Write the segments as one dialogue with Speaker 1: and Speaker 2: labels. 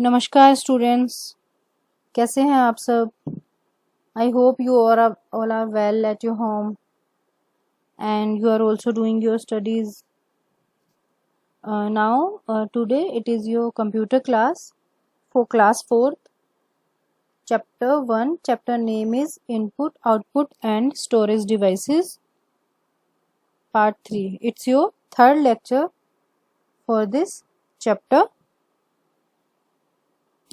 Speaker 1: नमस्कार स्टूडेंट्स, कैसे हैं आप सब। I hope you all are well at your home and you are also doing your studies. Today it is your computer class for class 4th, chapter 1. Chapter name is Input, Output and Storage Devices, part 3. It's your third lecture for this chapter.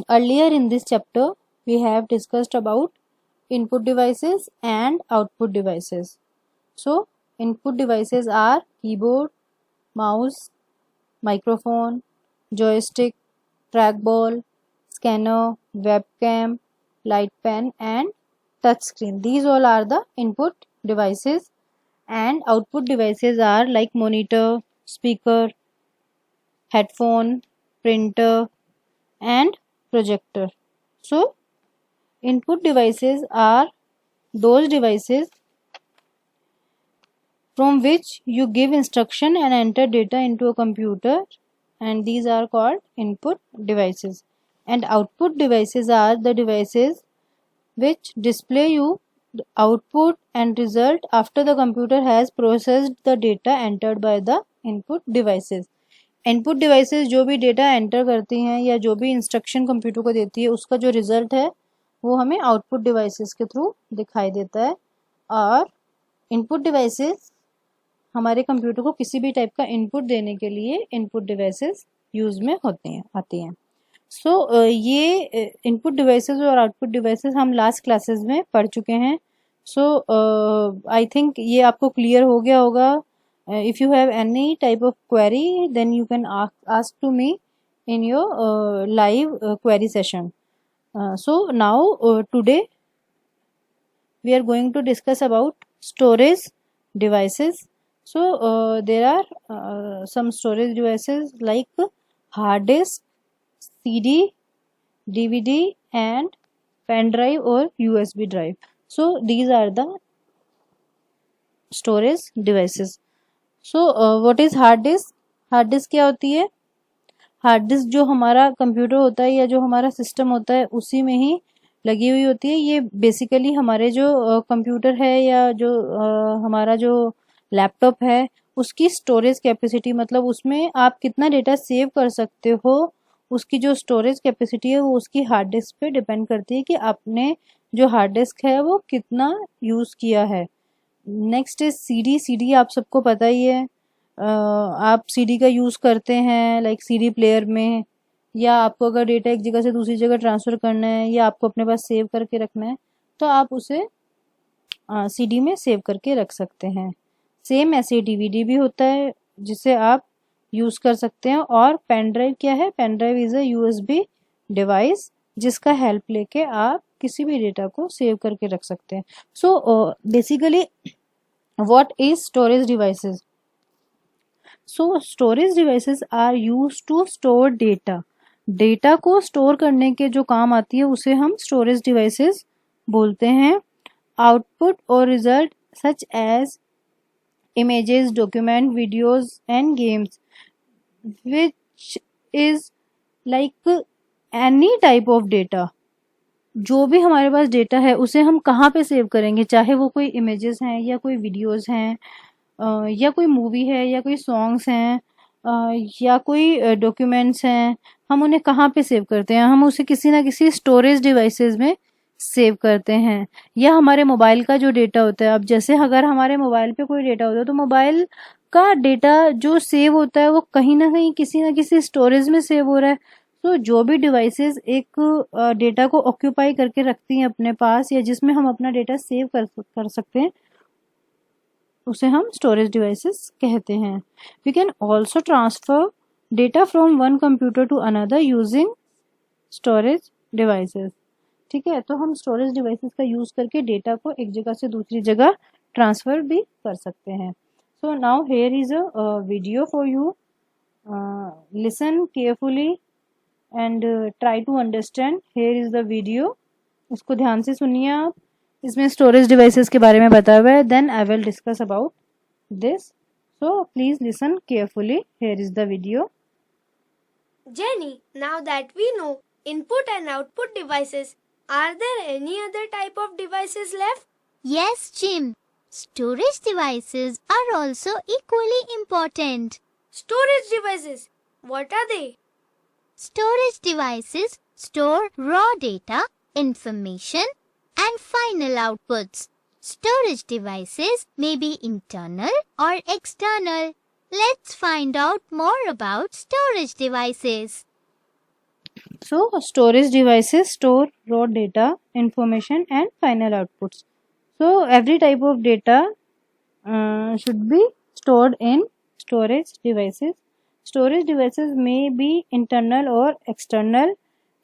Speaker 1: Earlier in this chapter, we have discussed about input devices and output devices. So, input devices are keyboard, mouse, microphone, joystick, trackball, scanner, webcam, light pen and touch screen. These all are the input devices, and output devices are like monitor, speaker, headphone, printer and projector. So, input devices are those devices from which you give instruction and enter data into a computer, and these are called input devices. And output devices are the devices which display you the output and result after the computer has processed the data entered by the input devices. Input devices जो भी data enter करती हैं या जो भी instruction computer को देती है, उसका जो रिजल्ट है वो हमें आउटपुट डिवाइसेस के थ्रू दिखाई देता है। और इनपुट डिवाइसेस हमारे कंप्यूटर को किसी भी टाइप का इनपुट देने के लिए इनपुट डिवाइसेस यूज में आती हैं। सो ये इनपुट डिवाइसेस और आउटपुट डिवाइसेस हम लास्ट क्लासेस में पढ़ चुके हैं। सो आई थिंक ये आपको क्लियर हो गया होगा। If you have any type of query, then you can ask to me in your live query session. So now today we are going to discuss about storage devices. So there are some storage devices like hard disk, CD, DVD and pen drive or USB drive. So these are the storage devices. So what is hard disk. Hard disk क्या होती है? Hard disk जो हमारा computer होता है या जो हमारा सिस्टम होता है उसी में ही लगी हुई होती है। ये बेसिकली हमारे जो कंप्यूटर है या जो हमारा जो लैपटॉप है उसकी स्टोरेज कैपेसिटी, मतलब उसमें आप कितना डेटा सेव कर सकते हो, उसकी जो स्टोरेज कैपेसिटी है वो उसकी हार्ड डिस्क पे डिपेंड करती है कि आपने जो हार्ड डिस्क है वो कितना यूज़ किया है। Next is CD. सीडी आप सबको पता ही है। आप सीडी का यूज़ करते हैं लाइक सीडी प्लेयर में, या आपको अगर डेटा एक जगह से दूसरी जगह ट्रांसफ़र करना है या आपको अपने पास सेव करके रखना है तो आप उसे सीडी में सेव करके रख सकते हैं। सेम ऐसे डीवीडी भी होता है जिसे आप यूज़ कर सकते हैं। और पेन ड्राइव क्या है? Pen drive is a USB device जिसका हेल्प लेके आप किसी भी डेटा को सेव करके रख सकते हैं। So basically what is storage devices? So storage devices are used to store data. Data को स्टोर करने के जो काम आती है उसे हम स्टोरेज डिवाइसेस बोलते हैं। आउटपुट और result such as images, document, videos and games, which is like any type of data। जो भी हमारे पास डेटा है उसे हम कहाँ पे सेव करेंगे, चाहे वो कोई इमेजेस हैं या कोई वीडियोस हैं या कोई मूवी है या कोई सॉन्ग्स हैं या कोई डॉक्यूमेंट्स हैं, हम उन्हें कहाँ पे सेव करते हैं? हम उसे किसी ना किसी स्टोरेज डिवाइसेस में सेव करते हैं। या हमारे मोबाइल का जो डेटा होता है, अब जैसे अगर हमारे मोबाइल पे कोई डेटा होता है तो मोबाइल का डेटा जो सेव होता है वो कहीं ना कहीं किसी ना किसी स्टोरेज में सेव हो रहा है। तो जो भी डिवाइसेस एक डेटा को ऑक्यूपाई करके रखती हैं अपने पास या जिसमें हम अपना डेटा सेव कर सकते हैं उसे हम स्टोरेज डिवाइसेस कहते हैं। We can also transfer data from one computer to another using storage devices. ठीक है, तो हम स्टोरेज डिवाइसेस का यूज़ करके डेटा को एक जगह से दूसरी जगह ट्रांसफ़र भी कर सकते हैं। So now here is a video for you. Listen carefully and try to understand. Here is the video. इसको ध्यान से सुनिए आप। इसमें स्टोरेज डिवाइसेस के बारे में बताया हुआ है। Then I will discuss about this. So please listen carefully. Here is the video.
Speaker 2: Jenny, now that we know Input and output devices. Are there any other type of devices left?
Speaker 3: Yes, Jim. Storage devices are also equally important.
Speaker 2: Storage devices. What are they?
Speaker 3: Storage devices store raw data, information, and final outputs. Storage devices may be internal or external. Let's find out more about storage devices.
Speaker 1: So storage devices store raw data, information and final outputs. So every type of data should be stored in storage devices. Storage devices may be internal or external.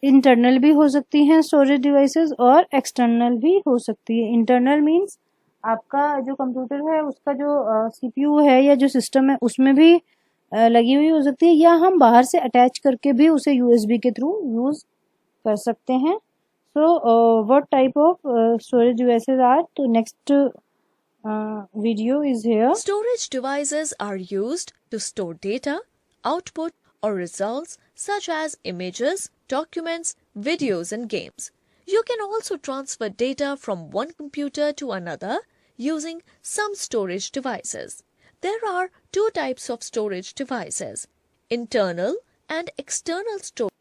Speaker 1: Internal भी हो सकती हैं storage devices और external भी हो सकती है. Internal means आपका जो कंप्यूटर है उसका जो सीपीयू है या जो सिस्टम है उसमें भी लगी हुई हो सकती है, या हम बाहर से अटैच करके भी उसे यूएसबी के थ्रू यूज कर सकते हैं. So what type of storage devices are, तो next video is here.
Speaker 4: Storage devices are used to store data, output, or results such as images, documents, videos, and games. You can also transfer data from one computer to another using some storage devices. There are two types of storage devices: internal and external storage.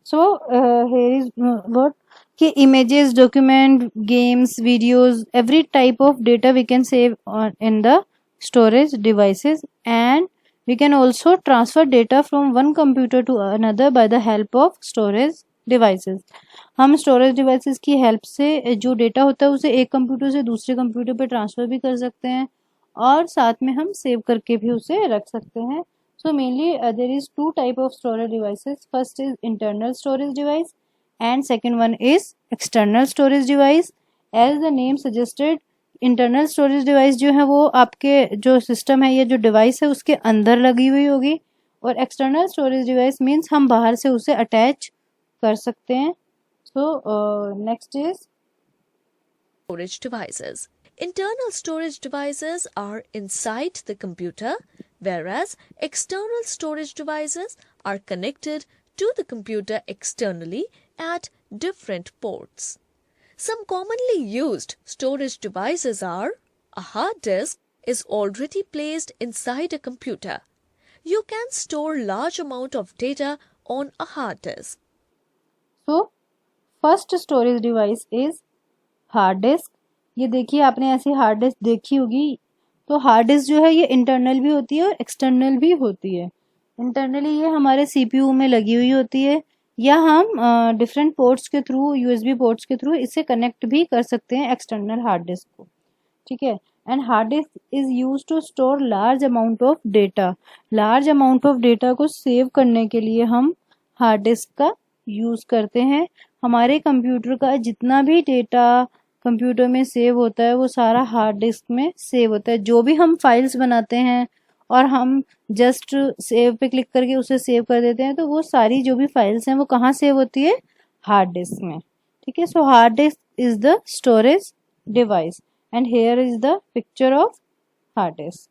Speaker 1: So here is what कि images, document, games, videos, every type of data we can save in the storage devices, and we can also transfer data from one computer to another by the help of storage devices. हम storage devices की help से जो data होता है उसे एक computer से दूसरे कंप्यूटर पे ट्रांसफर भी कर सकते हैं और साथ में हम सेव करके भी उसे रख सकते हैं. So mainly there is two type of storage devices. First is internal storage device and second one is external storage device. As the name suggested, internal storage device जो है वो आपके जो system है या जो device है उसके अंदर लगी हुई होगी और external storage device means हम बाहर से उसे attach कर सकते हैं. So next is
Speaker 4: storage devices. Internal storage devices are inside the computer, whereas external storage devices are connected to the computer externally at different ports. Some commonly used storage devices are: a hard disk is already placed inside a computer. You can store large amount of data on a hard disk.
Speaker 1: So first storage device is hard disk. ये देखिए आपने ऐसी hard disk देखी होगी. तो hard disk जो है ये इंटरनल भी होती है और एक्सटर्नल भी होती है. इंटरनली ये हमारे सीपीयू में लगी हुई होती है या हम डिफरेंट पोर्ट्स के थ्रू यूएसबी पोर्ट्स के थ्रू इसे कनेक्ट भी कर सकते हैं एक्सटर्नल हार्ड डिस्क को. ठीक है. And hard disk is use to store large amount of data. Large amount of data को सेव करने के लिए हम हार्ड डिस्क का यूज करते हैं. हमारे कंप्यूटर का जितना भी डेटा कंप्यूटर में सेव होता है वो सारा हार्ड डिस्क में सेव होता है. जो भी हम फाइल्स बनाते हैं और हम जस्ट सेव पे क्लिक करके उसे सेव कर देते हैं तो वो सारी जो भी फाइल्स हैं वो कहाँ सेव होती है, हार्ड डिस्क में. ठीक है. So hard disk is the storage device and here is the picture of hard disk.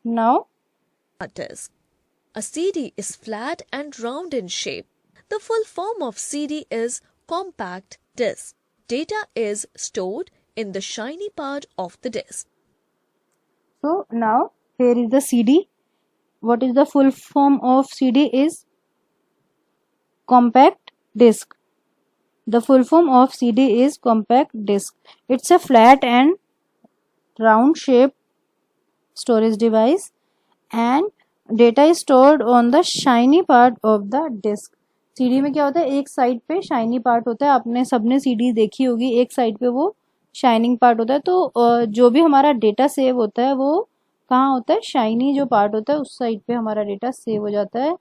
Speaker 1: Now
Speaker 4: hard disk. A CD is flat and round in shape. The full form of CD is compact disc. Data is stored in the shiny part of the disk.
Speaker 1: So now here is the CD. What is the full form of CD is compact disc. The full form of CD is compact disc. It's a flat and round shaped storage device and data is stored on the shiny part of the disk. CD में क्या होता है, एक side पे shiny part होता है. आपने सबने CD देखी होगी, एक साइड पे वो शाइनिंग पार्ट होता है. तो जो भी हमारा डेटा सेव होता है वो कहाँ होता है, शाइनी जो पार्ट होता है उस साइड पे हमारा डेटा सेव हो जाता है.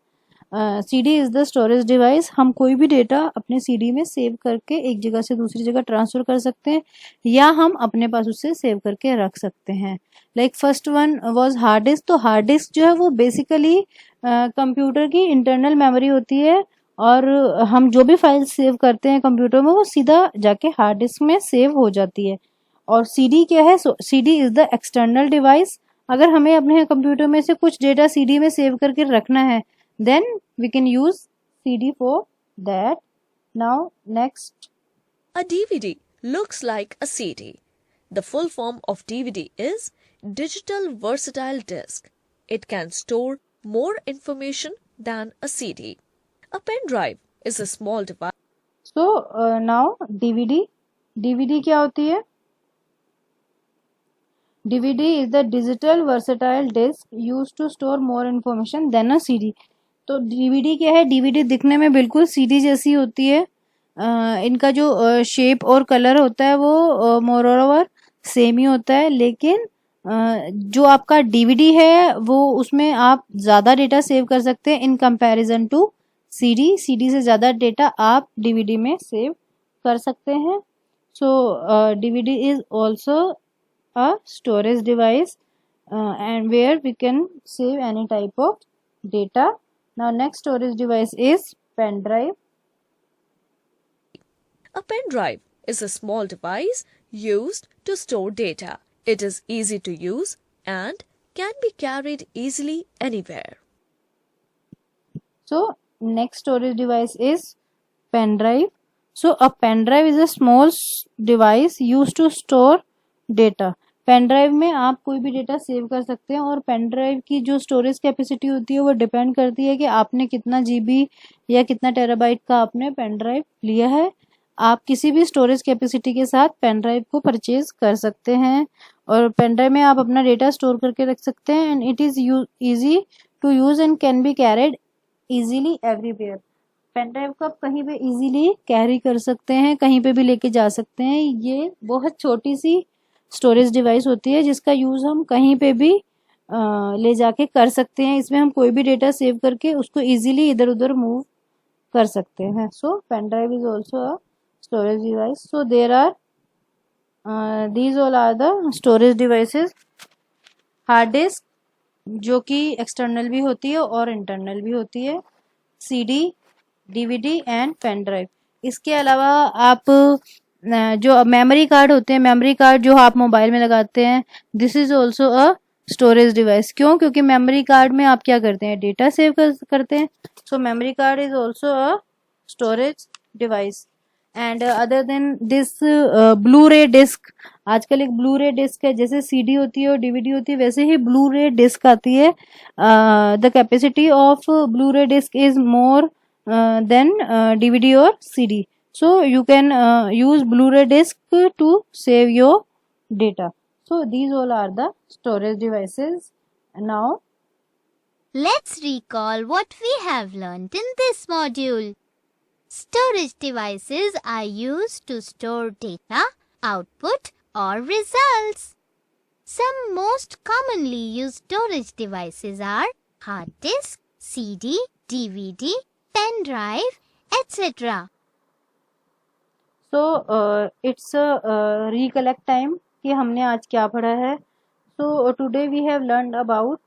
Speaker 1: CD is the storage device. हम कोई भी डेटा अपने CD में सेव करके एक जगह से दूसरी जगह ट्रांसफर कर सकते हैं या हम अपने पास उसे सेव करके रख सकते हैं. Like first one was hard disk. तो हार्ड डिस्क जो है वो बेसिकली कंप्यूटर की इंटरनल मेमोरी होती है और हम जो भी फाइल सेव करते हैं कंप्यूटर में वो सीधा जाके हार्ड डिस्क में सेव हो जाती है. और CD क्या है, CD is the external device. अगर हमें अपने कंप्यूटर में से कुछ डेटा CD में सेव करके रखना है then we can use CD for that. Now next.
Speaker 4: A DVD looks like a CD. The full form of DVD is Digital Versatile Disc. It can store more information than a CD. A pen drive is a small device.
Speaker 1: So now DVD क्या होती है? DVD is the digital versatile disc used to store more information than a CD. तो DVD क्या है? DVD दिखने में बिल्कुल CD जैसी होती है. इनका जो शेप और कलर होता है वो मोर ओवर सेम ही होता है, लेकिन जो आपका DVD है वो उसमें आप ज़्यादा डेटा सेव कर सकते हैं इन कंपैरिजन टू CD से ज़्यादा डेटा आप DVD में सेव कर सकते हैं. सो DVD is also a storage device and where we can save any type of data. Now next storage device is pen drive.
Speaker 4: A pen drive is a small device used to store data. It is easy to use and can be carried easily anywhere.
Speaker 1: So next storage device is pen drive. So a pen drive is a small device used to store data. Pen drive में आप कोई भी data save कर सकते हैं और pen drive की जो स्टोरेज कैपेसिटी होती है वो डिपेंड करती है कि आपने कितना जीबी या कितना टेराबाइट का आपने पेन ड्राइव लिया है. आप किसी भी स्टोरेज कैपेसिटी के साथ पेन ड्राइव को परचेज कर सकते हैं और पेन ड्राइव में आप अपना डेटा स्टोर करके रख सकते हैं and it is easy to use and can be carried easily everywhere. Pen drive को आप कहीं पे ईजीली कैरी कर सकते हैं, कहीं पे भी लेके जा सकते हैं. ये बहुत छोटी सी स्टोरेज डिवाइस होती है जिसका यूज़ हम कहीं पे भी ले जाके कर सकते हैं. इसमें हम कोई भी डेटा सेव करके उसको इजीली इधर उधर मूव कर सकते हैं. So pen drive is also a storage device. So there are these all are the storage devices. Hard disk जो कि एक्सटर्नल भी होती है और इंटरनल भी होती है. CD, DVD and pen drive. इसके अलावा आप जो मेमोरी कार्ड होते हैं, मेमोरी कार्ड जो आप मोबाइल में लगाते हैं, this is also a storage device. क्यों? क्योंकि मेमोरी कार्ड में आप क्या करते हैं? डेटा सेव करते हैं. So memory card is also a storage device. And other than this blu ray disc. आजकल एक ब्लू रे डिस्क है, जैसे CD होती है और DVD होती है वैसे ही ब्लू रे डिस्क आती है. The capacity of blue ray disk is more than DVD और CD. So you can use Blu-ray disc to save your data. So these all are the storage devices. Now
Speaker 3: Let's recall what we have learned in this module. Storage devices are used to store data, output, or results. Some most commonly used storage devices are hard disk, CD, DVD, pen drive, etc.
Speaker 1: so it's a recollect time कि हमने आज क्या पढ़ा है. So today we have learned about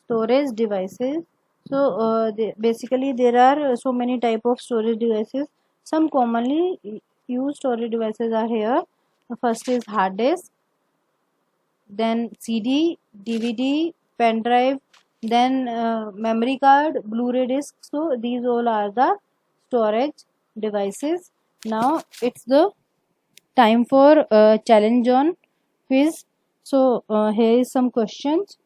Speaker 1: storage devices. So basically there are so many type of storage devices. Some commonly used storage devices are here. The first is hard disk, then CD, DVD, pen drive, then memory card, Blu-ray disc. So these all are the storage devices. Now it's the time for challenge on quiz. So here is some questions.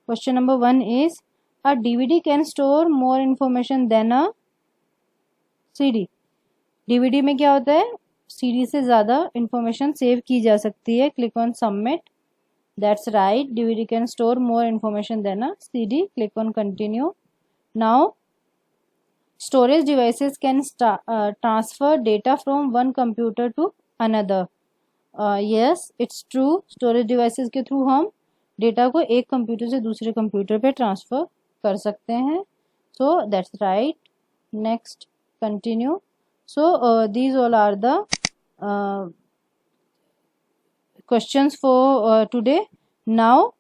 Speaker 1: Question number 1 is, a DVD can store more information than a CD. DVD में क्या होता है? CD से ज़्यादा information save की जा सकती है. Click on submit. That's right. DVD can store more information than a CD. Click on continue. Now storage devices can transfer data from one computer to another. Yes, it's true. Storage devices के through हम data को एक computer से दूसरे computer पे transfer कर सकते हैं. So that's right. Next, continue. So these all are the questions for today. Now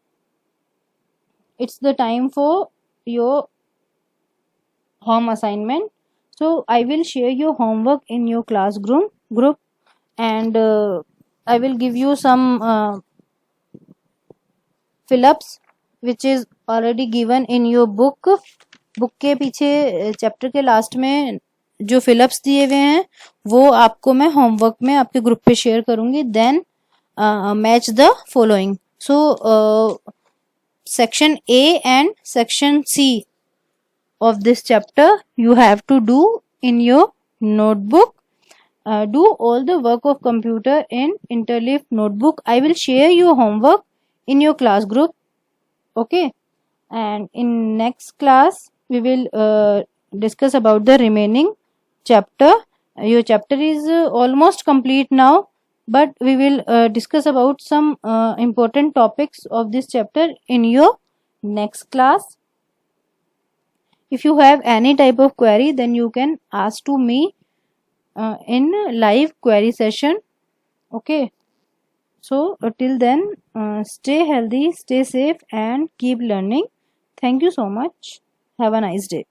Speaker 1: it's the time for your home assignment. So I will share your homework in your class group and I will give you some fill-ups which is already given in your book. Book के पीछे chapter के last में जो fill-ups दिए हुए हैं वो आपको मैं होमवर्क में आपके ग्रुप पे शेयर करूंगी. Then match the following. So section A and section C of this chapter you have to do in your notebook. Do all the work of computer in Interleaf notebook. I will share your homework in your class group. Okay, and in next class we will discuss about the remaining chapter. Your chapter is almost complete now, but we will discuss about some important topics of this chapter in your next class. If you have any type of query, then you can ask to me in live query session. Okay, so till then, stay healthy, stay safe, and keep learning. Thank you so much. Have a nice day.